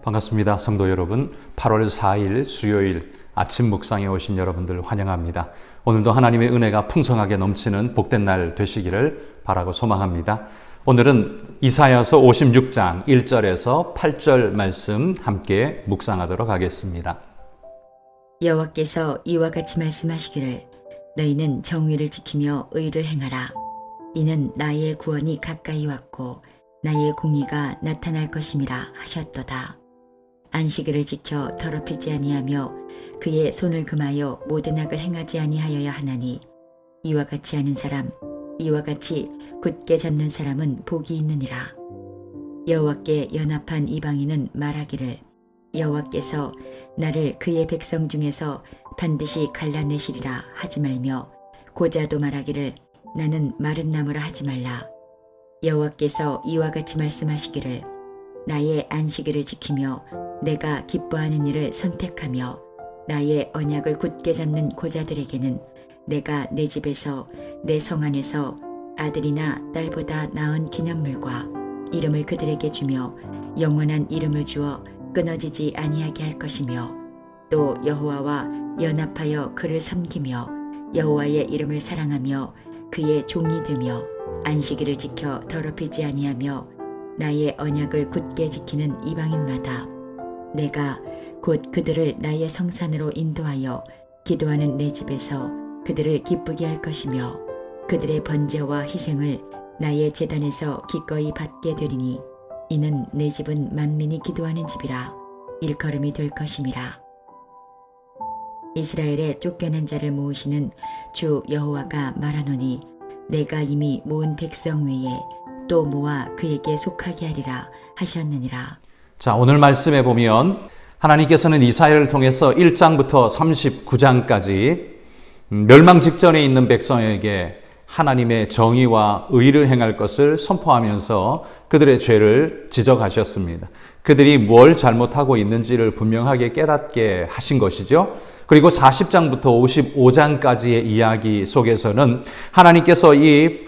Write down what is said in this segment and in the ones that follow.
반갑습니다. 성도 여러분, 8월 4일 수요일 아침 묵상에 오신 여러분들 환영합니다. 오늘도 하나님의 은혜가 풍성하게 넘치는 복된 날 되시기를 바라고 소망합니다. 오늘은 이사야서 56장 1절에서 8절 말씀 함께 묵상하도록 하겠습니다. 여호와께서 이와 같이 말씀하시기를 너희는 정의를 지키며 의를 행하라. 이는 나의 구원이 가까이 왔고 나의 공의가 나타날 것임이라 하셨도다. 안식일을 지켜 더럽히지 아니하며 그의 손을 금하여 모든 악을 행하지 아니하여야 하나니 이와 같이 하는 사람, 이와 같이 굳게 잡는 사람은 복이 있느니라. 여호와께 연합한 이방인은 말하기를 여호와께서 나를 그의 백성 중에서 반드시 갈라내시리라 하지 말며 고자도 말하기를 나는 마른 나무라 하지 말라. 여호와께서 이와 같이 말씀하시기를 나의 안식일을 지키며 내가 기뻐하는 일을 선택하며 나의 언약을 굳게 잡는 고자들에게는 내가 내 집에서 내 성 안에서 아들이나 딸보다 나은 기념물과 이름을 그들에게 주며 영원한 이름을 주어 끊어지지 아니하게 할 것이며 또 여호와와 연합하여 그를 섬기며 여호와의 이름을 사랑하며 그의 종이 되며 안식일을 지켜 더럽히지 아니하며 나의 언약을 굳게 지키는 이방인마다 내가 곧 그들을 나의 성산으로 인도하여 기도하는 내 집에서 그들을 기쁘게 할 것이며 그들의 번제와 희생을 나의 제단에서 기꺼이 받게 되리니 이는 내 집은 만민이 기도하는 집이라 일컬음이 될 것임이라. 이스라엘의 쫓겨난 자를 모으시는 주 여호와가 말하노니 내가 이미 모은 백성 외에 또 모아 그에게 속하게 하리라 하셨느니라. 자, 오늘 말씀에 보면 하나님께서는 이사야를 통해서 1장부터 39장까지 멸망 직전에 있는 백성에게 하나님의 정의와 의를 행할 것을 선포하면서 그들의 죄를 지적하셨습니다. 그들이 뭘 잘못하고 있는지를 분명하게 깨닫게 하신 것이죠. 그리고 40장부터 55장까지의 이야기 속에서는 하나님께서 이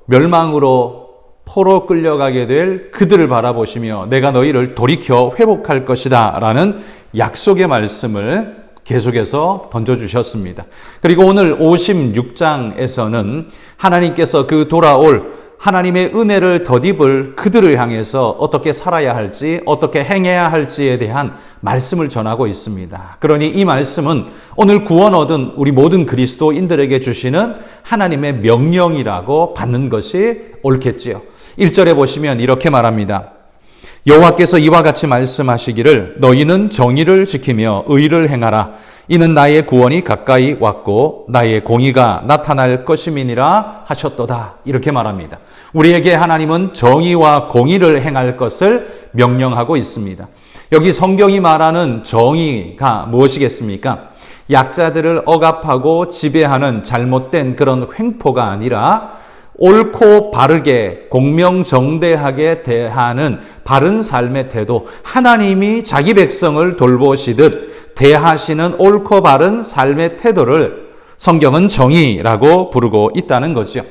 멸망으로 포로 끌려가게 될 그들을 바라보시며 내가 너희를 돌이켜 회복할 것이다 라는 약속의 말씀을 계속해서 던져주셨습니다. 그리고 오늘 56장에서는 하나님께서 그 돌아올 하나님의 은혜를 덧입을 그들을 향해서 어떻게 살아야 할지, 어떻게 행해야 할지에 대한 말씀을 전하고 있습니다. 그러니 이 말씀은 오늘 구원 얻은 우리 모든 그리스도인들에게 주시는 하나님의 명령이라고 받는 것이 옳겠지요. 1절에 보시면 이렇게 말합니다. 여호와께서 이와 같이 말씀하시기를 너희는 정의를 지키며 의를 행하라. 이는 나의 구원이 가까이 왔고 나의 공의가 나타날 것임이니라 하셨도다. 이렇게 말합니다. 우리에게 하나님은 정의와 공의를 행할 것을 명령하고 있습니다. 여기 성경이 말하는 정의가 무엇이겠습니까? 약자들을 억압하고 지배하는 잘못된 그런 횡포가 아니라 옳고 바르게 공명정대하게 대하는 바른 삶의 태도, 하나님이 자기 백성을 돌보시듯 대하시는 옳고 바른 삶의 태도를 성경은 정의라고 부르고 있다는 거죠.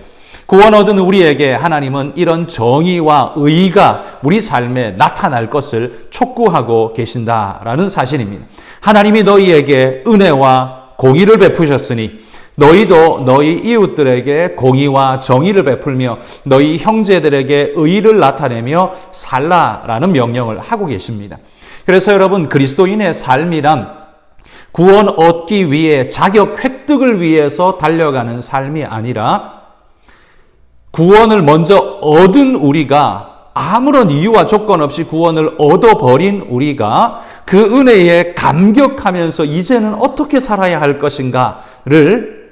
구원 얻은 우리에게 하나님은 이런 정의와 의가 우리 삶에 나타날 것을 촉구하고 계신다라는 사실입니다. 하나님이 너희에게 은혜와 공의를 베푸셨으니 너희도 너희 이웃들에게 공의와 정의를 베풀며 너희 형제들에게 의를 나타내며 살라라는 명령을 하고 계십니다. 그래서 여러분, 그리스도인의 삶이란 구원 얻기 위해 자격 획득을 위해서 달려가는 삶이 아니라 구원을 먼저 얻은 우리가 아무런 이유와 조건 없이 구원을 얻어버린 우리가 그 은혜에 감격하면서 이제는 어떻게 살아야 할 것인가를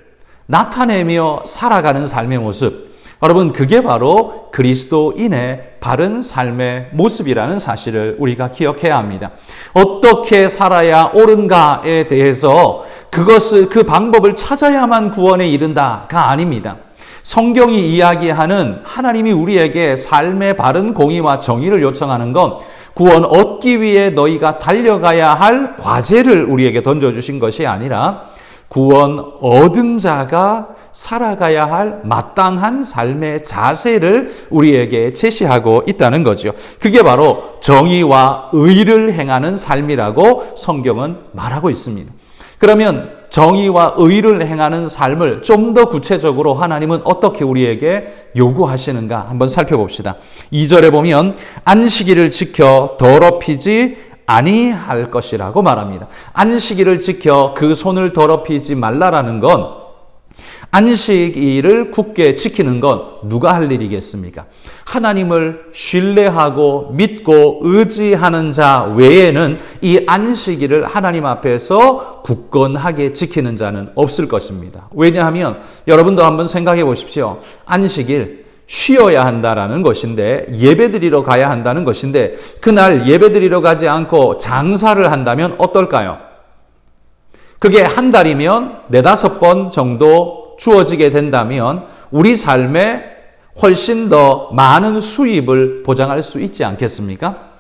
나타내며 살아가는 삶의 모습. 여러분, 그게 바로 그리스도인의 바른 삶의 모습이라는 사실을 우리가 기억해야 합니다. 어떻게 살아야 옳은가에 대해서 그 방법을 찾아야만 구원에 이른다가 아닙니다. 성경이 이야기하는 하나님이 우리에게 삶의 바른 공의와 정의를 요청하는 건 구원 얻기 위해 너희가 달려가야 할 과제를 우리에게 던져주신 것이 아니라 구원 얻은 자가 살아가야 할 마땅한 삶의 자세를 우리에게 제시하고 있다는 거죠. 그게 바로 정의와 의를 행하는 삶이라고 성경은 말하고 있습니다. 그러면 정의와 의를 행하는 삶을 좀 더 구체적으로 하나님은 어떻게 우리에게 요구하시는가 한번 살펴봅시다. 2절에 보면 안식일을 지켜 더럽히지 아니할 것이라고 말합니다. 안식일을 지켜 그 손을 더럽히지 말라라는 건, 안식일을 굳게 지키는 건 누가 할 일이겠습니까? 하나님을 신뢰하고 믿고 의지하는 자 외에는 이 안식일을 하나님 앞에서 굳건하게 지키는 자는 없을 것입니다. 왜냐하면 여러분도 한번 생각해 보십시오. 안식일 쉬어야 한다라는 것인데, 예배드리러 가야 한다는 것인데, 그날 예배드리러 가지 않고 장사를 한다면 어떨까요? 그게 한 달이면 4-5번 정도 주어지게 된다면 우리 삶에 훨씬 더 많은 수입을 보장할 수 있지 않겠습니까?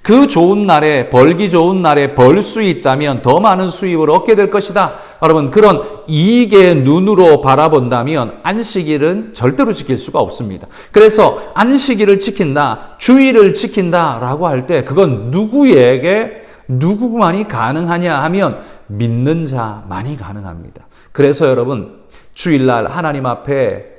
그 좋은 날에, 벌기 좋은 날에 벌 수 있다면 더 많은 수입을 얻게 될 것이다. 여러분, 그런 이익의 눈으로 바라본다면 안식일은 절대로 지킬 수가 없습니다. 그래서 안식일을 지킨다, 주일을 지킨다라고 할 때 그건 누구만이 가능하냐 하면 믿는 자만이 가능합니다. 그래서 여러분, 주일날 하나님 앞에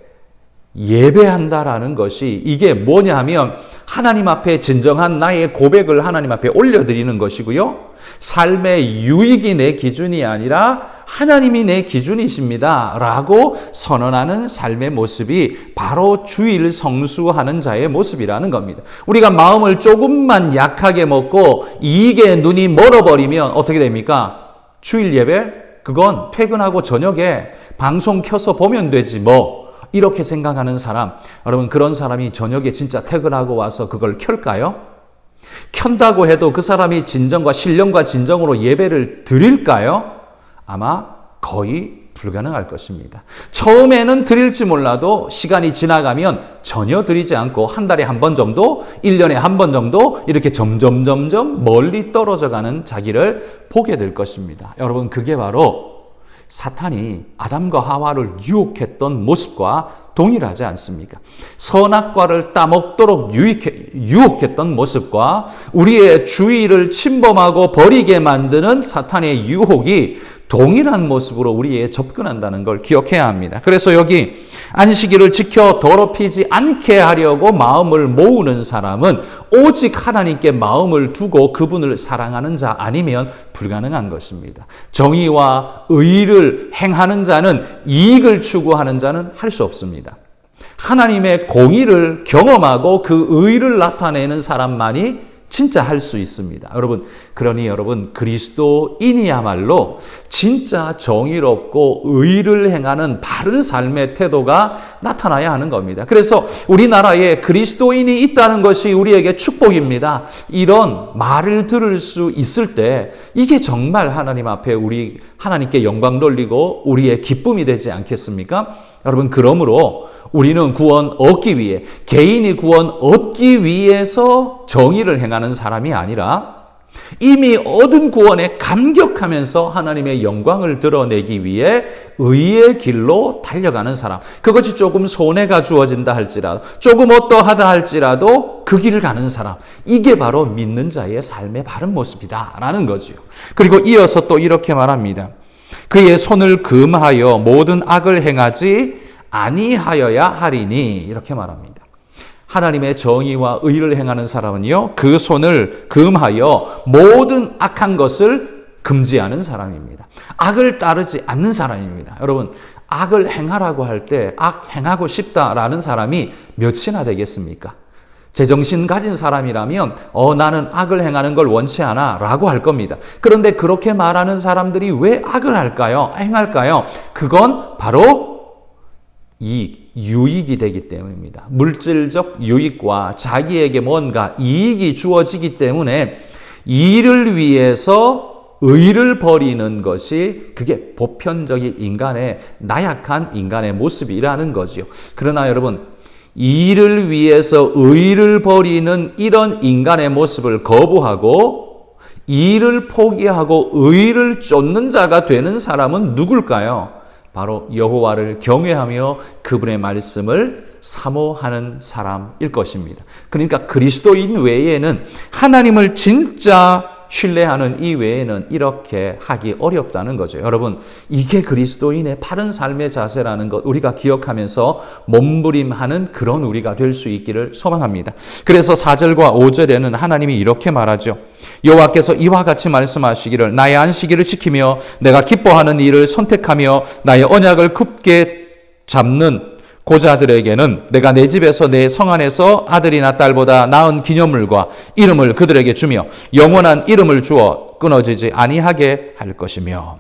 예배한다라는 것이 이게 뭐냐 하면 하나님 앞에 진정한 나의 고백을 하나님 앞에 올려드리는 것이고요. 삶의 유익이 내 기준이 아니라 하나님이 내 기준이십니다 라고 선언하는 삶의 모습이 바로 주일 성수하는 자의 모습이라는 겁니다. 우리가 마음을 조금만 약하게 먹고 이익에 눈이 멀어버리면 어떻게 됩니까? 주일 예배? 그건 퇴근하고 저녁에 방송 켜서 보면 되지 뭐, 이렇게 생각하는 사람, 여러분, 그런 사람이 저녁에 진짜 퇴근하고 와서 그걸 켤까요? 켠다고 해도 그 사람이 진정과 신령과 진정으로 예배를 드릴까요? 아마 거의 불가능할 것입니다. 처음에는 드릴지 몰라도 시간이 지나가면 전혀 드리지 않고 한 달에 한 번 정도, 1년에 한 번 정도 이렇게 점점 멀리 떨어져가는 자기를 보게 될 것입니다. 여러분, 그게 바로 사탄이 아담과 하와를 유혹했던 모습과 동일하지 않습니까? 선악과를 따먹도록 유혹했던 모습과 우리의 주의를 침범하고 버리게 만드는 사탄의 유혹이 동일한 모습으로 우리에게 접근한다는 걸 기억해야 합니다. 그래서 여기 안식일을 지켜 더럽히지 않게 하려고 마음을 모으는 사람은 오직 하나님께 마음을 두고 그분을 사랑하는 자 아니면 불가능한 것입니다. 정의와 의를 행하는 자는, 이익을 추구하는 자는 할 수 없습니다. 하나님의 공의를 경험하고 그 의를 나타내는 사람만이 진짜 할 수 있습니다. 그러니 여러분, 그리스도인이야말로 진짜 정의롭고 의를 행하는 바른 삶의 태도가 나타나야 하는 겁니다. 그래서 우리나라에 그리스도인이 있다는 것이 우리에게 축복입니다. 이런 말을 들을 수 있을 때 이게 정말 하나님 앞에 우리 하나님께 영광 돌리고 우리의 기쁨이 되지 않겠습니까? 여러분, 그러므로 우리는 구원 얻기 위해, 개인이 구원 얻기 위해서 정의를 행하는 사람이 아니라 이미 얻은 구원에 감격하면서 하나님의 영광을 드러내기 위해 의의 길로 달려가는 사람. 그것이 조금 손해가 주어진다 할지라도, 조금 어떠하다 할지라도 그 길을 가는 사람. 이게 바로 믿는 자의 삶의 바른 모습이다라는 거죠. 그리고 이어서 또 이렇게 말합니다. 그의 손을 금하여 모든 악을 행하지 아니하여야 하리니, 이렇게 말합니다. 하나님의 정의와 의를 행하는 사람은요, 그 손을 금하여 모든 악한 것을 금지하는 사람입니다. 악을 따르지 않는 사람입니다. 여러분, 악을 행하라고 할 때 악 행하고 싶다라는 사람이 몇이나 되겠습니까? 제정신 가진 사람이라면 나는 악을 행하는 걸 원치 않아 라고 할 겁니다. 그런데 그렇게 말하는 사람들이 왜 악을 할까요? 행할까요? 그건 바로 유익이 되기 때문입니다. 물질적 유익과 자기에게 뭔가 이익이 주어지기 때문에 이를 위해서 의를 버리는 것이 그게 보편적인 인간의, 나약한 인간의 모습이라는 거지요. 그러나 여러분, 이를 위해서 의를 버리는 이런 인간의 모습을 거부하고 일을 포기하고 의를 쫓는 자가 되는 사람은 누굴까요? 바로 여호와를 경외하며 그분의 말씀을 사모하는 사람일 것입니다. 그러니까 그리스도인 외에는, 하나님을 진짜 신뢰하는 이 외에는 이렇게 하기 어렵다는 거죠. 여러분, 이게 그리스도인의 바른 삶의 자세라는 것 우리가 기억하면서 몸부림하는 그런 우리가 될 수 있기를 소망합니다. 그래서 4절과 5절에는 하나님이 이렇게 말하죠. 여호와께서 이와 같이 말씀하시기를, 나의 안식일을 지키며 내가 기뻐하는 일을 선택하며 나의 언약을 굳게 잡는 고자들에게는 내가 내 집에서 내 성 안에서 아들이나 딸보다 나은 기념물과 이름을 그들에게 주며 영원한 이름을 주어 끊어지지 아니하게 할 것이며,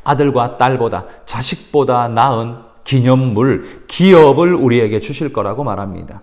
아들과 딸보다, 자식보다 나은 기념물, 기업을 우리에게 주실 거라고 말합니다.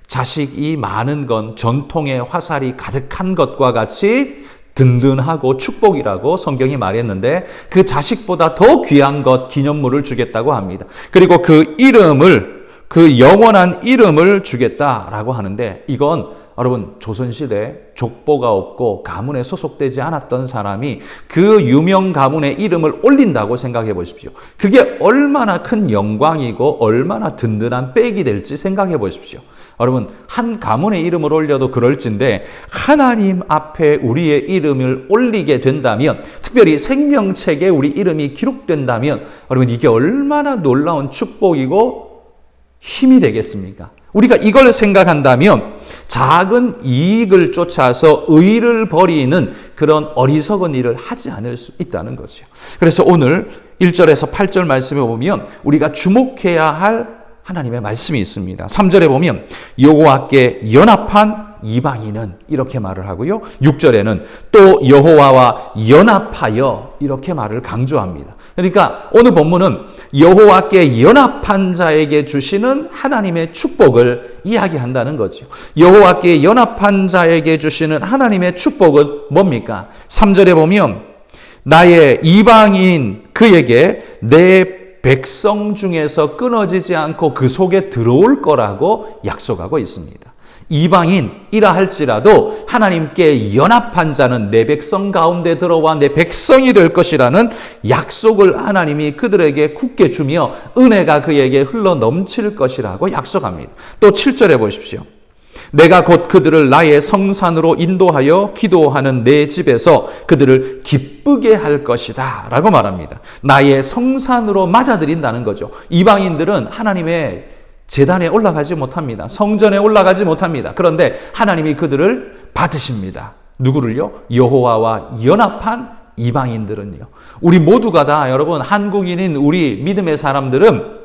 자식이 많은 건 전통의 화살이 가득한 것과 같이 든든하고 축복이라고 성경이 말했는데, 그 자식보다 더 귀한 것, 기념물을 주겠다고 합니다. 그리고 그 이름을, 그 영원한 이름을 주겠다라고 하는데, 이건 여러분 조선시대 족보가 없고 가문에 소속되지 않았던 사람이 그 유명 가문의 이름을 올린다고 생각해 보십시오. 그게 얼마나 큰 영광이고 얼마나 든든한 백이 될지 생각해 보십시오. 여러분, 한 가문의 이름을 올려도 그럴진데 하나님 앞에 우리의 이름을 올리게 된다면, 특별히 생명책에 우리 이름이 기록된다면, 여러분 이게 얼마나 놀라운 축복이고 힘이 되겠습니까? 우리가 이걸 생각한다면 작은 이익을 쫓아서 의를 버리는 그런 어리석은 일을 하지 않을 수 있다는 거죠. 그래서 오늘 1절에서 8절 말씀에 보면 우리가 주목해야 할 하나님의 말씀이 있습니다. 3절에 보면 여호와께 연합한 이방인은, 이렇게 말을 하고요. 6절에는 또 여호와와 연합하여, 이렇게 말을 강조합니다. 그러니까 오늘 본문은 여호와께 연합한 자에게 주시는 하나님의 축복을 이야기한다는 거죠. 여호와께 연합한 자에게 주시는 하나님의 축복은 뭡니까? 3절에 보면 나의 이방인 그에게 내 백성 중에서 끊어지지 않고 그 속에 들어올 거라고 약속하고 있습니다. 이방인이라 할지라도 하나님께 연합한 자는 내 백성 가운데 들어와 내 백성이 될 것이라는 약속을 하나님이 그들에게 굳게 주며 은혜가 그에게 흘러 넘칠 것이라고 약속합니다. 또 7절에 보십시오. 내가 곧 그들을 나의 성산으로 인도하여 기도하는 내 집에서 그들을 기쁘게 할 것이다 라고 말합니다. 나의 성산으로 맞아들인다는 거죠. 이방인들은 하나님의 제단에 올라가지 못합니다. 성전에 올라가지 못합니다. 그런데 하나님이 그들을 받으십니다. 누구를요? 여호와와 연합한 이방인들은요. 우리 모두가 다, 여러분, 한국인인 우리 믿음의 사람들은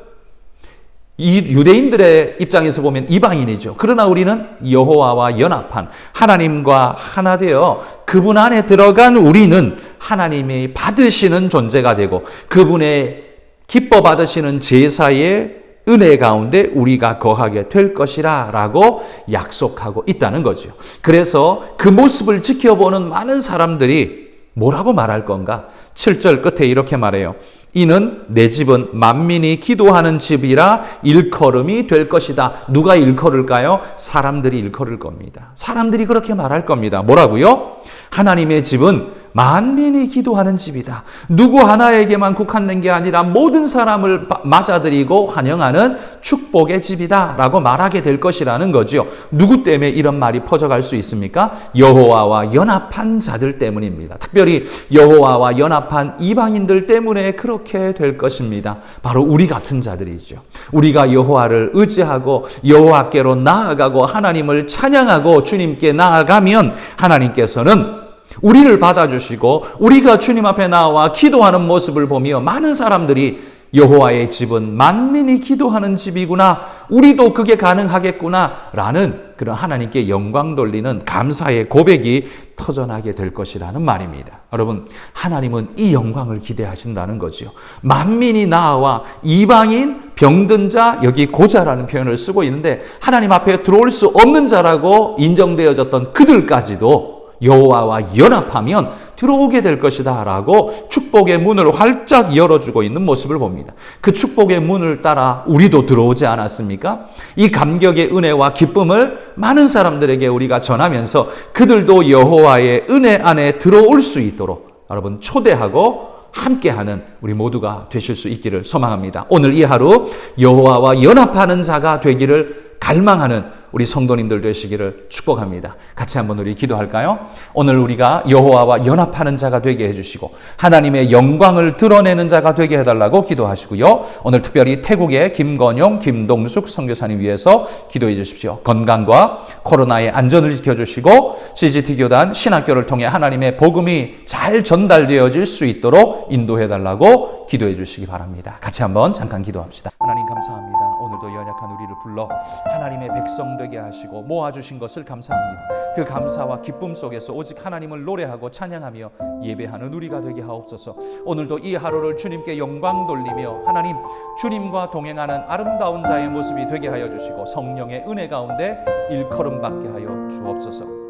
이 유대인들의 입장에서 보면 이방인이죠. 그러나 우리는 여호와와 연합한, 하나님과 하나 되어 그분 안에 들어간 우리는 하나님이 받으시는 존재가 되고 그분의 기뻐 받으시는 제사의 은혜 가운데 우리가 거하게 될 것이라 라고 약속하고 있다는 거죠. 그래서 그 모습을 지켜보는 많은 사람들이 뭐라고 말할 건가? 7절 끝에 이렇게 말해요. 이는 내 집은 만민이 기도하는 집이라 일컬음이 될 것이다. 누가 일컬을까요? 사람들이 일컬을 겁니다. 사람들이 그렇게 말할 겁니다. 뭐라고요? 하나님의 집은 만민이 기도하는 집이다. 누구 하나에게만 국한된 게 아니라 모든 사람을 맞아들이고 환영하는 축복의 집이다 라고 말하게 될 것이라는 거죠. 누구 때문에 이런 말이 퍼져갈 수 있습니까? 여호와와 연합한 자들 때문입니다. 특별히 여호와와 연합한 이방인들 때문에 그렇게 될 것입니다. 바로 우리 같은 자들이죠. 우리가 여호와를 의지하고 여호와께로 나아가고 하나님을 찬양하고 주님께 나아가면 하나님께서는 우리를 받아주시고 우리가 주님 앞에 나와 기도하는 모습을 보며 많은 사람들이 여호와의 집은 만민이 기도하는 집이구나, 우리도 그게 가능하겠구나 라는 그런 하나님께 영광 돌리는 감사의 고백이 터져나게 될 것이라는 말입니다. 여러분, 하나님은 이 영광을 기대하신다는 거죠. 만민이 나와 이방인, 병든 자, 여기 고자라는 표현을 쓰고 있는데 하나님 앞에 들어올 수 없는 자라고 인정되어졌던 그들까지도 여호와와 연합하면 들어오게 될 것이다 라고 축복의 문을 활짝 열어주고 있는 모습을 봅니다. 그 축복의 문을 따라 우리도 들어오지 않았습니까? 이 감격의 은혜와 기쁨을 많은 사람들에게 우리가 전하면서 그들도 여호와의 은혜 안에 들어올 수 있도록 여러분 초대하고 함께하는 우리 모두가 되실 수 있기를 소망합니다. 오늘 이 하루 여호와와 연합하는 자가 되기를 갈망하는 우리 성도님들 되시기를 축복합니다. 같이 한번 우리 기도할까요? 오늘 우리가 여호와와 연합하는 자가 되게 해주시고 하나님의 영광을 드러내는 자가 되게 해달라고 기도하시고요. 오늘 특별히 태국의 김건용, 김동숙 선교사님 위해서 기도해 주십시오. 건강과 코로나의 안전을 지켜주시고 CGT 교단 신학교를 통해 하나님의 복음이 잘 전달되어질 수 있도록 인도해 달라고 기도해 주시기 바랍니다. 같이 한번 잠깐 기도합시다. 하나님 감사합니다. 오늘도 연약한 우리를 불러 하나님의 백성 되게 하시고 모아주신 것을 감사합니다. 그 감사와 기쁨 속에서 오직 하나님을 노래하고 찬양하며 예배하는 우리가 되게 하옵소서. 오늘도 이 하루를 주님께 영광 돌리며 하나님 주님과 동행하는 아름다운 자의 모습이 되게 하여 주시고 성령의 은혜 가운데 일컬음 받게 하여 주옵소서.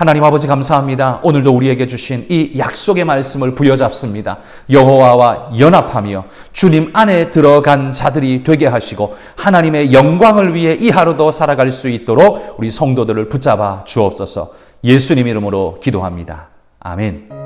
하나님 아버지 감사합니다. 오늘도 우리에게 주신 이 약속의 말씀을 부여잡습니다. 여호와와 연합하며 주님 안에 들어간 자들이 되게 하시고 하나님의 영광을 위해 이 하루도 살아갈 수 있도록 우리 성도들을 붙잡아 주옵소서. 예수님 이름으로 기도합니다. 아멘.